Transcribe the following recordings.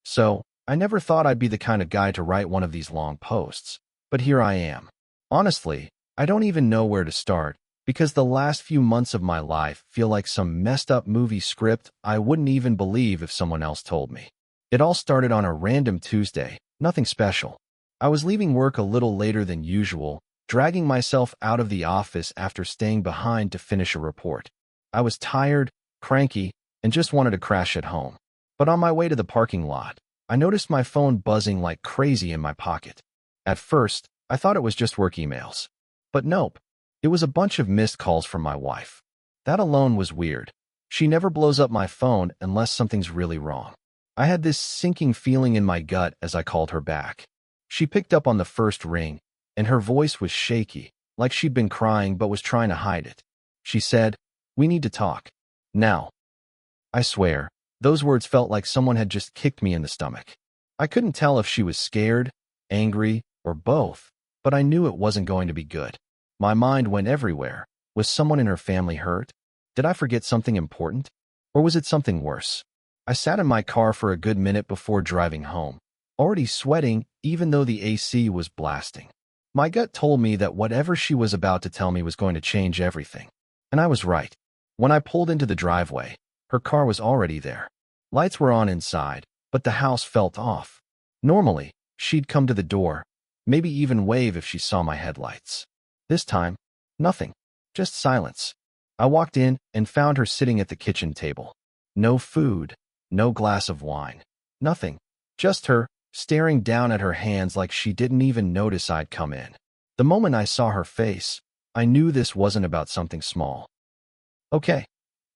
So, I never thought I'd be the kind of guy to write one of these long posts. But here I am. Honestly, I don't even know where to start, because the last few months of my life feel like some messed up movie script I wouldn't even believe if someone else told me. It all started on a random Tuesday, nothing special. I was leaving work a little later than usual, dragging myself out of the office after staying behind to finish a report. I was tired, cranky, and just wanted to crash at home. But on my way to the parking lot, I noticed my phone buzzing like crazy in my pocket. At first, I thought it was just work emails. But nope, it was a bunch of missed calls from my wife. That alone was weird. She never blows up my phone unless something's really wrong. I had this sinking feeling in my gut as I called her back. She picked up on the first ring, and her voice was shaky, like she'd been crying but was trying to hide it. She said, "We need to talk. Now." I swear, those words felt like someone had just kicked me in the stomach. I couldn't tell if she was scared, angry, or both, but I knew it wasn't going to be good. My mind went everywhere. Was someone in her family hurt? Did I forget something important? Or was it something worse? I sat in my car for a good minute before driving home, already sweating even though the AC was blasting. My gut told me that whatever she was about to tell me was going to change everything. And I was right. When I pulled into the driveway, her car was already there. Lights were on inside, but the house felt off. Normally, she'd come to the door, maybe even wave if she saw my headlights. This time, nothing. Just silence. I walked in and found her sitting at the kitchen table. No food, no glass of wine, nothing. Just her, staring down at her hands like she didn't even notice I'd come in. The moment I saw her face, I knew this wasn't about something small. "Okay,"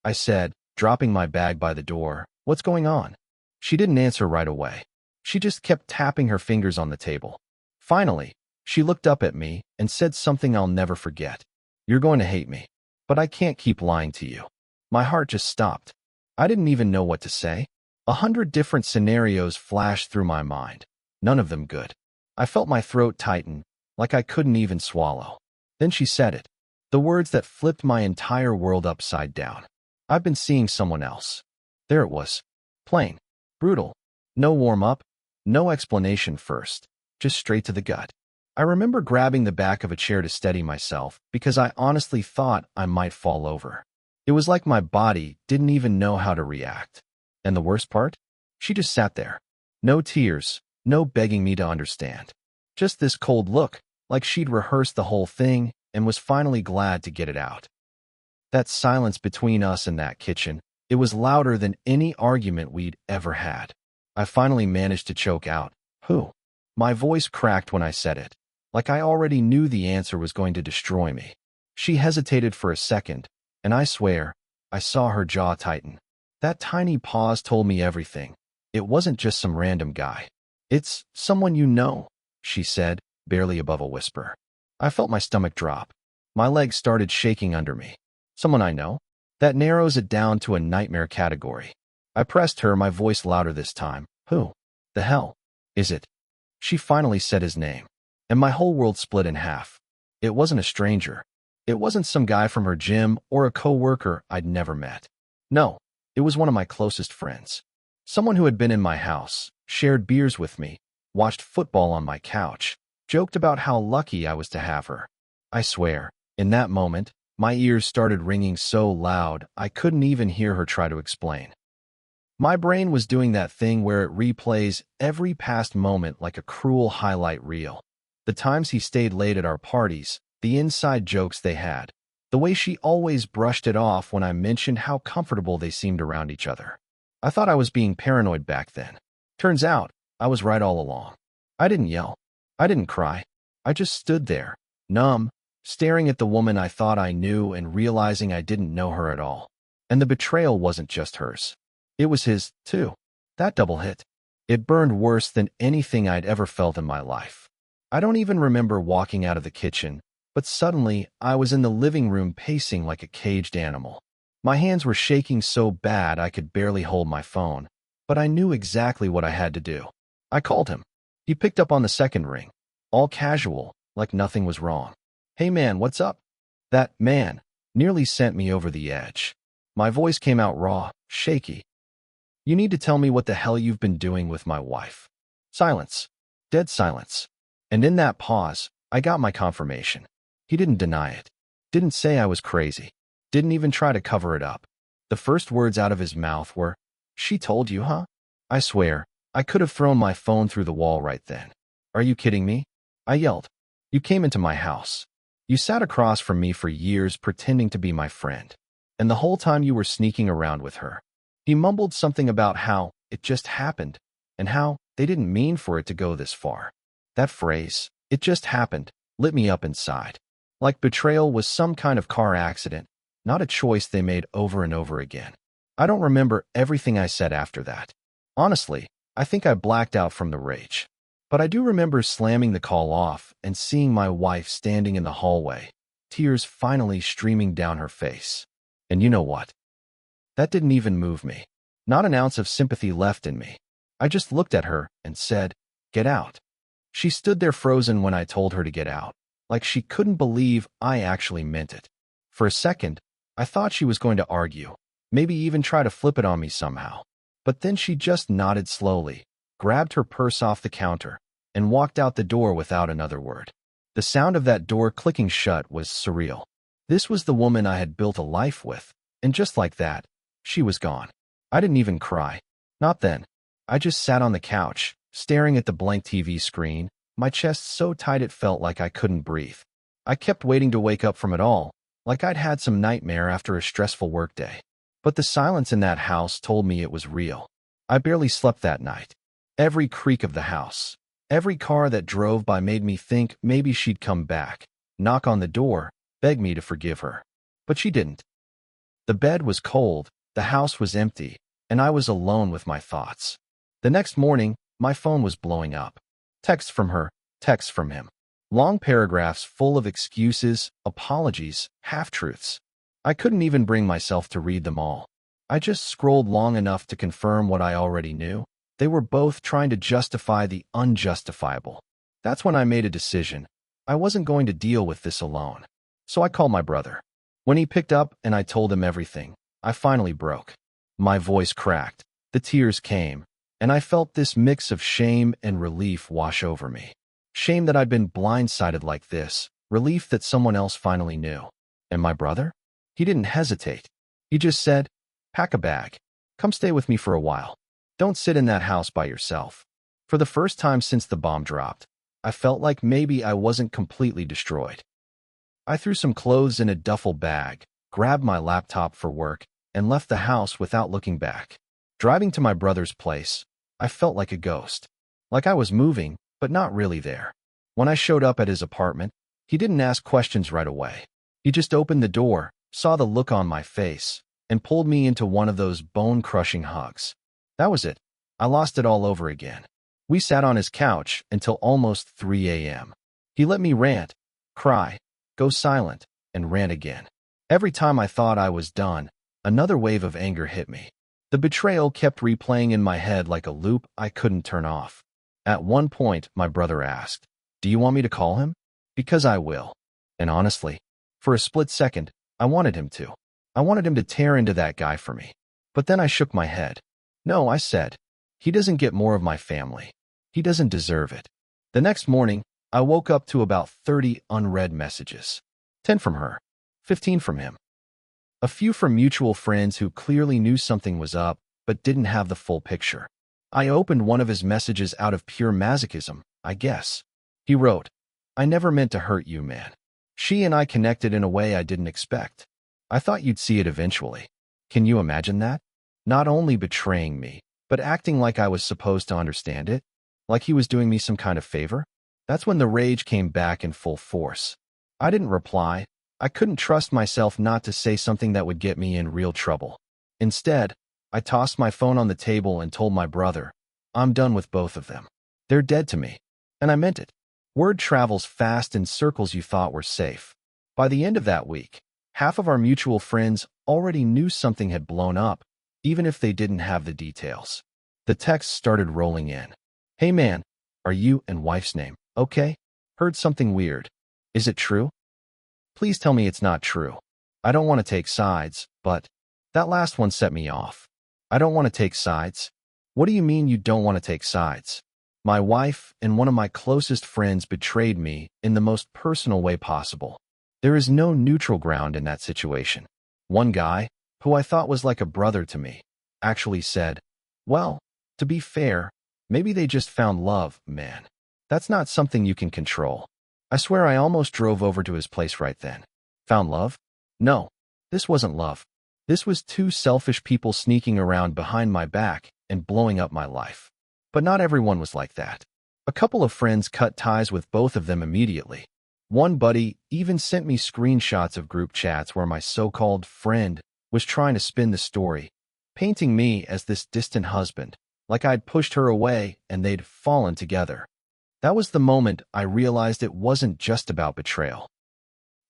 I said, dropping my bag by the door. "What's going on?" She didn't answer right away. She just kept tapping her fingers on the table. Finally, she looked up at me and said something I'll never forget. "You're going to hate me, but I can't keep lying to you." My heart just stopped. I didn't even know what to say. 100 different scenarios flashed through my mind, none of them good. I felt my throat tighten, like I couldn't even swallow. Then she said it, the words that flipped my entire world upside down. "I've been seeing someone else." There it was. Plain. Brutal. No warm-up. No explanation first. Just straight to the gut. I remember grabbing the back of a chair to steady myself because I honestly thought I might fall over. It was like my body didn't even know how to react. And the worst part? She just sat there. No tears, no begging me to understand. Just this cold look, like she'd rehearsed the whole thing and was finally glad to get it out. That silence between us in that kitchen, it was louder than any argument we'd ever had. I finally managed to choke out, "Who?" My voice cracked when I said it, like I already knew the answer was going to destroy me. She hesitated for a second, and I swear, I saw her jaw tighten. That tiny pause told me everything. It wasn't just some random guy. "It's someone you know," she said, barely above a whisper. I felt my stomach drop. My legs started shaking under me. "Someone I know?" That narrows it down to a nightmare category. I pressed her, my voice louder this time. "Who the hell is it?" She finally said his name, and my whole world split in half. It wasn't a stranger. It wasn't some guy from her gym or a coworker I'd never met. No, it was one of my closest friends. Someone who had been in my house, shared beers with me, watched football on my couch, joked about how lucky I was to have her. I swear, in that moment, my ears started ringing so loud I couldn't even hear her try to explain. My brain was doing that thing where it replays every past moment like a cruel highlight reel. The times he stayed late at our parties, the inside jokes they had, the way she always brushed it off when I mentioned how comfortable they seemed around each other. I thought I was being paranoid back then. Turns out, I was right all along. I didn't yell. I didn't cry. I just stood there, numb, staring at the woman I thought I knew and realizing I didn't know her at all. And the betrayal wasn't just hers. It was his, too. That double hit. It burned worse than anything I'd ever felt in my life. I don't even remember walking out of the kitchen, but suddenly I was in the living room pacing like a caged animal. My hands were shaking so bad I could barely hold my phone, but I knew exactly what I had to do. I called him. He picked up on the second ring, all casual, like nothing was wrong. "Hey man, what's up?" That man nearly sent me over the edge. My voice came out raw, shaky. You need to tell me what the hell you've been doing with my wife. Silence. Dead silence. And in that pause, I got my confirmation. He didn't deny it. Didn't say I was crazy. Didn't even try to cover it up. The first words out of his mouth were, "She told you, huh?" I swear, I could have thrown my phone through the wall right then. Are you kidding me? I yelled. You came into my house. You sat across from me for years pretending to be my friend. And the whole time you were sneaking around with her. He mumbled something about how it just happened and how they didn't mean for it to go this far. That phrase, "it just happened," lit me up inside. Like betrayal was some kind of car accident, not a choice they made over and over again. I don't remember everything I said after that. Honestly, I think I blacked out from the rage. But I do remember slamming the call off and seeing my wife standing in the hallway, tears finally streaming down her face. And you know what? That didn't even move me. Not an ounce of sympathy left in me. I just looked at her and said, "Get out." She stood there frozen when I told her to get out, like she couldn't believe I actually meant it. For a second, I thought she was going to argue, maybe even try to flip it on me somehow. But then she just nodded slowly, grabbed her purse off the counter, and walked out the door without another word. The sound of that door clicking shut was surreal. This was the woman I had built a life with, and just like that, she was gone. I didn't even cry. Not then. I just sat on the couch, staring at the blank TV screen, my chest so tight it felt like I couldn't breathe. I kept waiting to wake up from it all, like I'd had some nightmare after a stressful workday. But the silence in that house told me it was real. I barely slept that night. Every creak of the house, every car that drove by made me think maybe she'd come back, knock on the door, beg me to forgive her. But she didn't. The bed was cold, the house was empty, and I was alone with my thoughts. The next morning, my phone was blowing up. Texts from her, texts from him. Long paragraphs full of excuses, apologies, half-truths. I couldn't even bring myself to read them all. I just scrolled long enough to confirm what I already knew. They were both trying to justify the unjustifiable. That's when I made a decision. I wasn't going to deal with this alone. So I called my brother. When he picked up and I told him everything, I finally broke. My voice cracked, the tears came, and I felt this mix of shame and relief wash over me. Shame that I'd been blindsided like this, relief that someone else finally knew. And my brother? He didn't hesitate. He just said, "Pack a bag. Come stay with me for a while. Don't sit in that house by yourself." For the first time since the bomb dropped, I felt like maybe I wasn't completely destroyed. I threw some clothes in a duffel bag, grabbed my laptop for work, and left the house without looking back. Driving to my brother's place, I felt like a ghost. Like I was moving, but not really there. When I showed up at his apartment, he didn't ask questions right away. He just opened the door, saw the look on my face, and pulled me into one of those bone-crushing hugs. That was it. I lost it all over again. We sat on his couch until almost 3 a.m. He let me rant, cry, go silent, and rant again. Every time I thought I was done, another wave of anger hit me. The betrayal kept replaying in my head like a loop I couldn't turn off. At one point, my brother asked, "Do you want me to call him?" "Because I will." And honestly, for a split second, I wanted him to. I wanted him to tear into that guy for me. But then I shook my head. "No," I said. "He doesn't get more of my family. He doesn't deserve it." The next morning, I woke up to about 30 unread messages. 10 from her, 15 from him. A few from mutual friends who clearly knew something was up, but didn't have the full picture. I opened one of his messages out of pure masochism, I guess. He wrote, "I never meant to hurt you, man. She and I connected in a way I didn't expect. I thought you'd see it eventually." Can you imagine that? Not only betraying me, but acting like I was supposed to understand it, like he was doing me some kind of favor. That's when the rage came back in full force. I didn't reply. I couldn't trust myself not to say something that would get me in real trouble. Instead, I tossed my phone on the table and told my brother, "I'm done with both of them. They're dead to me." And I meant it. Word travels fast in circles you thought were safe. By the end of that week, half of our mutual friends already knew something had blown up, even if they didn't have the details. The texts started rolling in. "Hey man, are you and wife's name okay? Heard something weird. Is it true? Please tell me it's not true. I don't want to take sides, but..." That last one set me off. I don't want to take sides. What do you mean you don't want to take sides? My wife and one of my closest friends betrayed me in the most personal way possible. There is no neutral ground in that situation. One guy, who I thought was like a brother to me, actually said, "Well, to be fair, maybe they just found love, man. That's not something you can control." I swear I almost drove over to his place right then. Found love? No, this wasn't love. This was two selfish people sneaking around behind my back and blowing up my life. But not everyone was like that. A couple of friends cut ties with both of them immediately. One buddy even sent me screenshots of group chats where my so-called friend was trying to spin the story, painting me as this distant husband, like I'd pushed her away and they'd fallen together. That was the moment I realized it wasn't just about betrayal.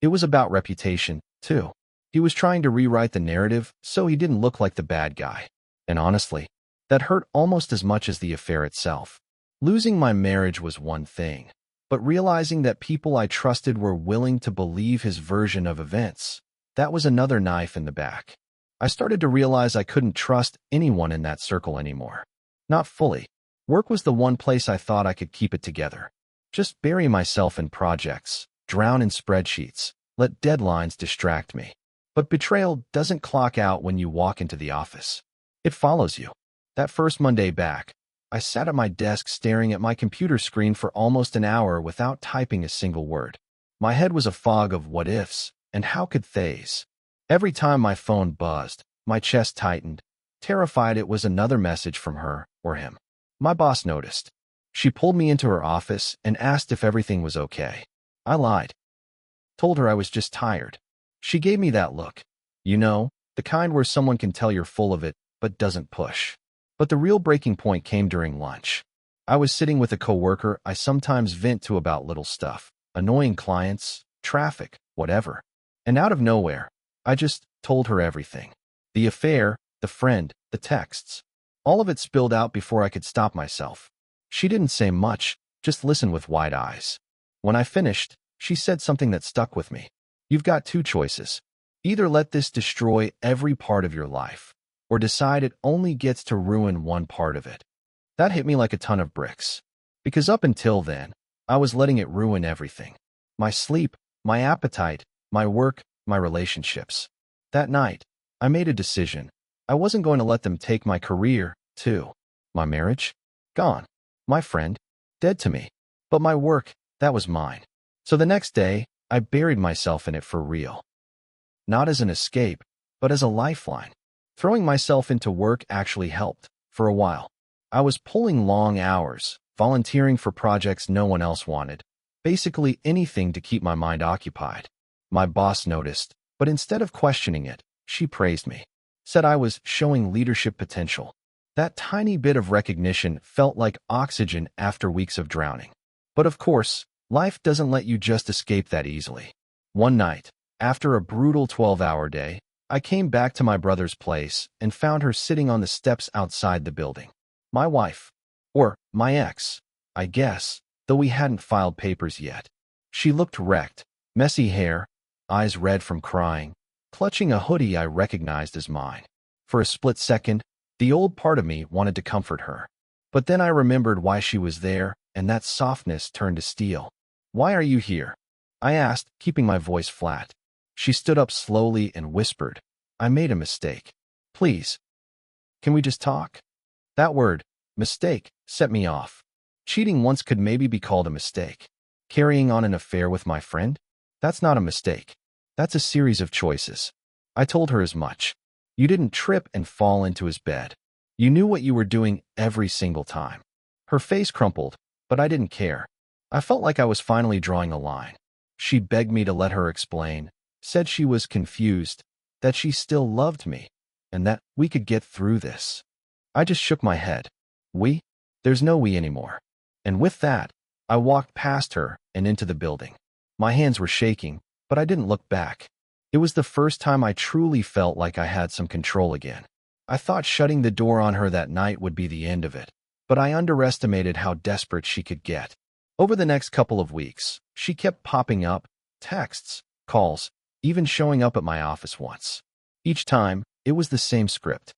It was about reputation, too. He was trying to rewrite the narrative so he didn't look like the bad guy. And honestly, that hurt almost as much as the affair itself. Losing my marriage was one thing, but realizing that people I trusted were willing to believe his version of events, that was another knife in the back. I started to realize I couldn't trust anyone in that circle anymore. Not fully. Work was the one place I thought I could keep it together. Just bury myself in projects, drown in spreadsheets, let deadlines distract me. But betrayal doesn't clock out when you walk into the office. It follows you. That first Monday back, I sat at my desk staring at my computer screen for almost an hour without typing a single word. My head was a fog of what-ifs, and how could theys? Every time my phone buzzed, my chest tightened, terrified it was another message from her or him. My boss noticed. She pulled me into her office and asked if everything was okay. I lied. Told her I was just tired. She gave me that look. You know, the kind where someone can tell you're full of it, but doesn't push. But the real breaking point came during lunch. I was sitting with a coworker I sometimes vent to about little stuff, annoying clients, traffic, whatever. And out of nowhere, I just told her everything. The affair, the friend, the texts. All of it spilled out before I could stop myself. She didn't say much, just listened with wide eyes. When I finished, she said something that stuck with me. You've got two choices. Either let this destroy every part of your life, or decide it only gets to ruin one part of it. That hit me like a ton of bricks. Because up until then, I was letting it ruin everything. My sleep, my appetite, my work, my relationships. That night, I made a decision. I wasn't going to let them take my career, too. My marriage? Gone. My friend? Dead to me. But my work, that was mine. So the next day, I buried myself in it for real. Not as an escape, but as a lifeline. Throwing myself into work actually helped, for a while. I was pulling long hours, volunteering for projects no one else wanted. Basically anything to keep my mind occupied. My boss noticed, but instead of questioning it, she praised me. Said I was showing leadership potential. That tiny bit of recognition felt like oxygen after weeks of drowning. But of course, life doesn't let you just escape that easily. One night, after a brutal 12-hour day, I came back to my brother's place and found her sitting on the steps outside the building. My wife. Or my ex, I guess, though we hadn't filed papers yet. She looked wrecked, messy hair, eyes red from crying, clutching a hoodie I recognized as mine. For a split second, the old part of me wanted to comfort her. But then I remembered why she was there, and that softness turned to steel. "Why are you here?" I asked, keeping my voice flat. She stood up slowly and whispered, "I made a mistake. Please. Can we just talk?" That word, mistake, set me off. Cheating once could maybe be called a mistake. Carrying on an affair with my friend? That's not a mistake. That's a series of choices. I told her as much. You didn't trip and fall into his bed. You knew what you were doing every single time. Her face crumpled, but I didn't care. I felt like I was finally drawing a line. She begged me to let her explain, said she was confused, that she still loved me, and that we could get through this. I just shook my head. We? There's no we anymore. And with that, I walked past her and into the building. My hands were shaking, but I didn't look back. It was the first time I truly felt like I had some control again. I thought shutting the door on her that night would be the end of it, but I underestimated how desperate she could get. Over the next couple of weeks, she kept popping up, texts, calls, even showing up at my office once. Each time, it was the same script.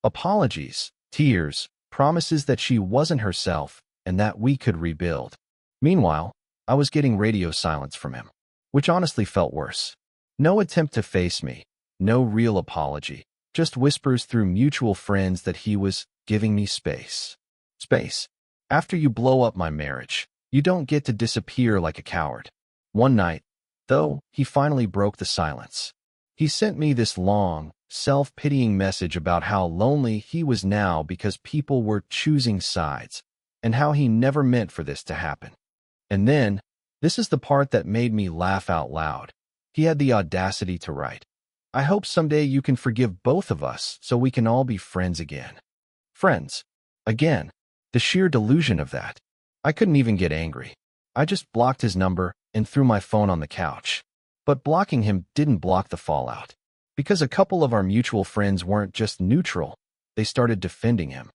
Apologies, tears, promises that she wasn't herself and that we could rebuild. Meanwhile, I was getting radio silence from him, which honestly felt worse. No attempt to face me, no real apology, just whispers through mutual friends that he was giving me space. Space. After you blow up my marriage, you don't get to disappear like a coward. One night, though, he finally broke the silence. He sent me this long, self-pitying message about how lonely he was now because people were choosing sides, and how he never meant for this to happen. And then, this is the part that made me laugh out loud. He had the audacity to write, "I hope someday you can forgive both of us so we can all be friends again." Friends. Again. The sheer delusion of that. I couldn't even get angry. I just blocked his number and threw my phone on the couch. But blocking him didn't block the fallout. Because a couple of our mutual friends weren't just neutral, they started defending him.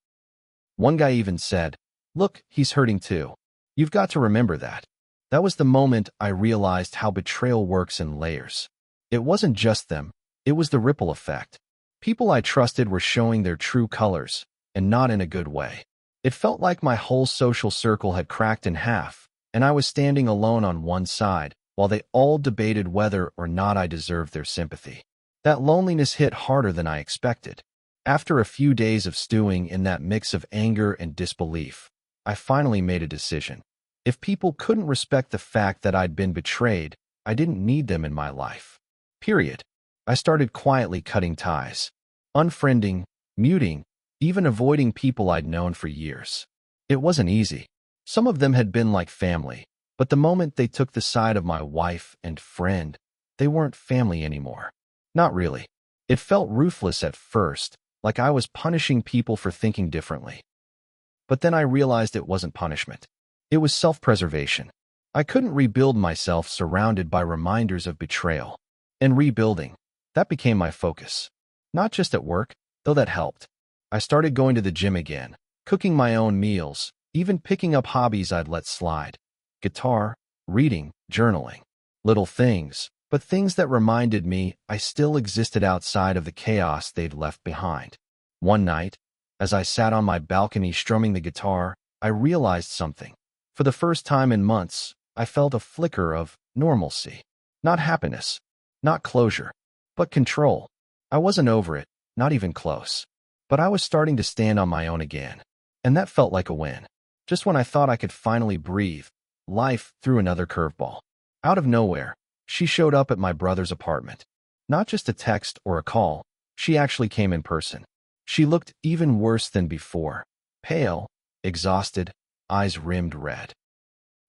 One guy even said, "Look, he's hurting too. You've got to remember that." That was the moment I realized how betrayal works in layers. It wasn't just them, it was the ripple effect. People I trusted were showing their true colors, and not in a good way. It felt like my whole social circle had cracked in half, and I was standing alone on one side, while they all debated whether or not I deserved their sympathy. That loneliness hit harder than I expected. After a few days of stewing in that mix of anger and disbelief, I finally made a decision. If people couldn't respect the fact that I'd been betrayed, I didn't need them in my life. Period. I started quietly cutting ties, unfriending, muting, even avoiding people I'd known for years. It wasn't easy. Some of them had been like family, but the moment they took the side of my wife and friend, they weren't family anymore. Not really. It felt ruthless at first, like I was punishing people for thinking differently. But then I realized it wasn't punishment. It was self-preservation. I couldn't rebuild myself surrounded by reminders of betrayal. And rebuilding, that became my focus. Not just at work, though that helped. I started going to the gym again, cooking my own meals, even picking up hobbies I'd let slide. Guitar, reading, journaling. Little things, but things that reminded me I still existed outside of the chaos they'd left behind. One night, as I sat on my balcony strumming the guitar, I realized something. For the first time in months, I felt a flicker of normalcy. Not happiness, not closure, but control. I wasn't over it, not even close. But I was starting to stand on my own again, and that felt like a win. Just when I thought I could finally breathe, life threw another curveball. Out of nowhere, she showed up at my brother's apartment. Not just a text or a call, she actually came in person. She looked even worse than before, pale, exhausted, eyes rimmed red.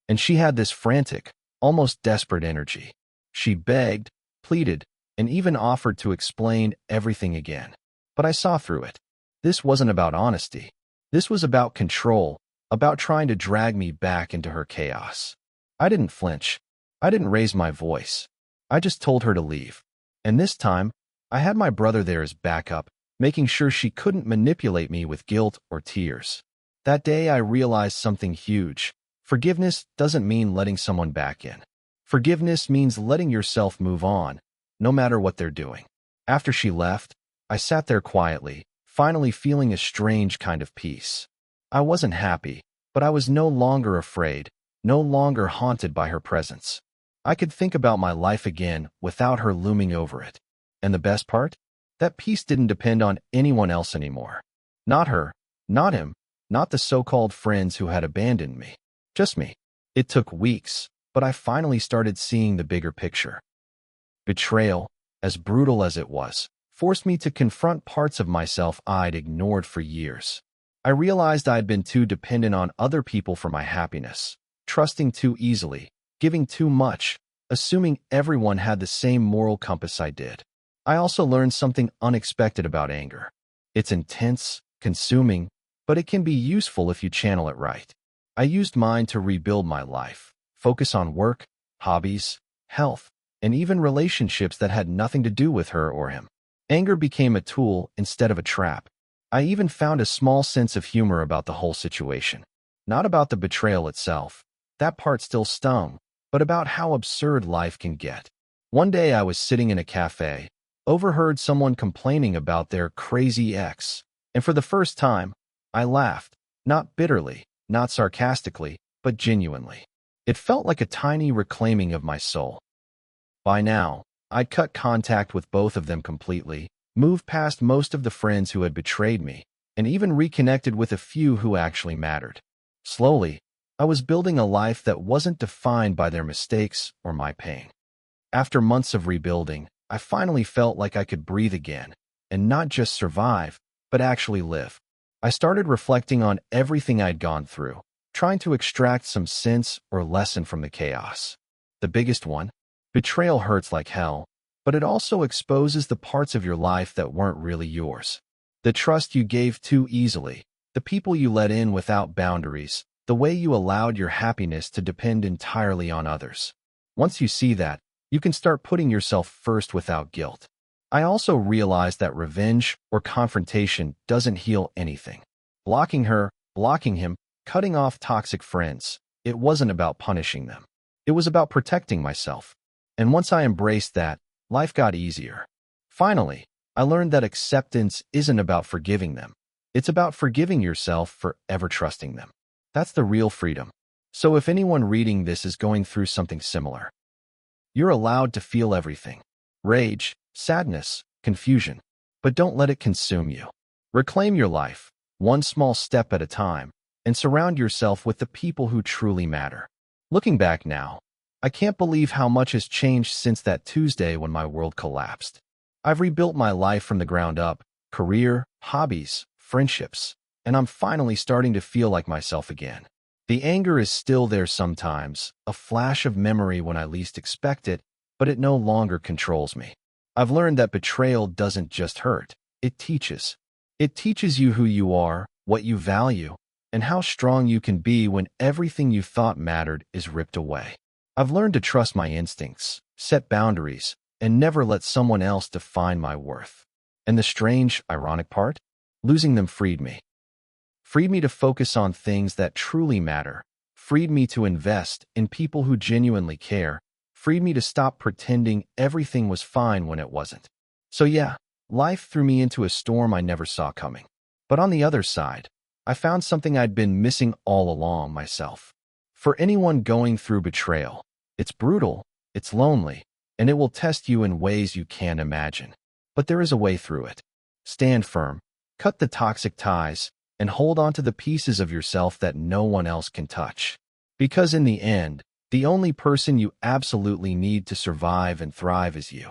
And she had this frantic, almost desperate energy. She begged, pleaded, and even offered to explain everything again. But I saw through it. This wasn't about honesty. This was about control, about trying to drag me back into her chaos. I didn't flinch. I didn't raise my voice. I just told her to leave. And this time, I had my brother there as backup, making sure she couldn't manipulate me with guilt or tears. That day, I realized something huge. Forgiveness doesn't mean letting someone back in. Forgiveness means letting yourself move on, no matter what they're doing. After she left, I sat there quietly, finally feeling a strange kind of peace. I wasn't happy, but I was no longer afraid, no longer haunted by her presence. I could think about my life again without her looming over it. And the best part? That peace didn't depend on anyone else anymore. Not her, not him, not the so-called friends who had abandoned me. Just me. It took weeks, but I finally started seeing the bigger picture. Betrayal, as brutal as it was, forced me to confront parts of myself I'd ignored for years. I realized I'd been too dependent on other people for my happiness, trusting too easily, giving too much, assuming everyone had the same moral compass I did. I also learned something unexpected about anger. It's intense, consuming, but it can be useful if you channel it right. I used mine to rebuild my life, focus on work, hobbies, health, and even relationships that had nothing to do with her or him. Anger became a tool instead of a trap. I even found a small sense of humor about the whole situation. Not about the betrayal itself. That part still stung, but about how absurd life can get. One day I was sitting in a cafe, overheard someone complaining about their crazy ex, And for the first time, I laughed, not bitterly, not sarcastically, but genuinely. It felt like a tiny reclaiming of my soul. By now, I'd cut contact with both of them completely, moved past most of the friends who had betrayed me, and even reconnected with a few who actually mattered. Slowly, I was building a life that wasn't defined by their mistakes or my pain. After months of rebuilding, I finally felt like I could breathe again, and not just survive, but actually live. I started reflecting on everything I'd gone through, trying to extract some sense or lesson from the chaos. The biggest one: betrayal hurts like hell, but it also exposes the parts of your life that weren't really yours. The trust you gave too easily, the people you let in without boundaries, the way you allowed your happiness to depend entirely on others. Once you see that, you can start putting yourself first without guilt. I also realized that revenge or confrontation doesn't heal anything. Blocking her, blocking him, cutting off toxic friends, it wasn't about punishing them. It was about protecting myself. And once I embraced that, life got easier. Finally, I learned that acceptance isn't about forgiving them. It's about forgiving yourself for ever trusting them. That's the real freedom. So if anyone reading this is going through something similar, you're allowed to feel everything: rage, sadness, confusion. But don't let it consume you. Reclaim your life, one small step at a time, and surround yourself with the people who truly matter. Looking back now, I can't believe how much has changed since that Tuesday when my world collapsed. I've rebuilt my life from the ground up: career, hobbies, friendships, and I'm finally starting to feel like myself again. The anger is still there sometimes, a flash of memory when I least expect it, but it no longer controls me. I've learned that betrayal doesn't just hurt, it teaches. It teaches you who you are, what you value, and how strong you can be when everything you thought mattered is ripped away. I've learned to trust my instincts, set boundaries, and never let someone else define my worth. And the strange, ironic part? Losing them freed me. Freed me to focus on things that truly matter. Freed me to invest in people who genuinely care. Freed me to stop pretending everything was fine when it wasn't. So yeah, life threw me into a storm I never saw coming. But on the other side, I found something I'd been missing all along: myself. For anyone going through betrayal, it's brutal, it's lonely, and it will test you in ways you can't imagine. But there is a way through it. Stand firm, cut the toxic ties, and hold on to the pieces of yourself that no one else can touch. Because in the end, the only person you absolutely need to survive and thrive is you.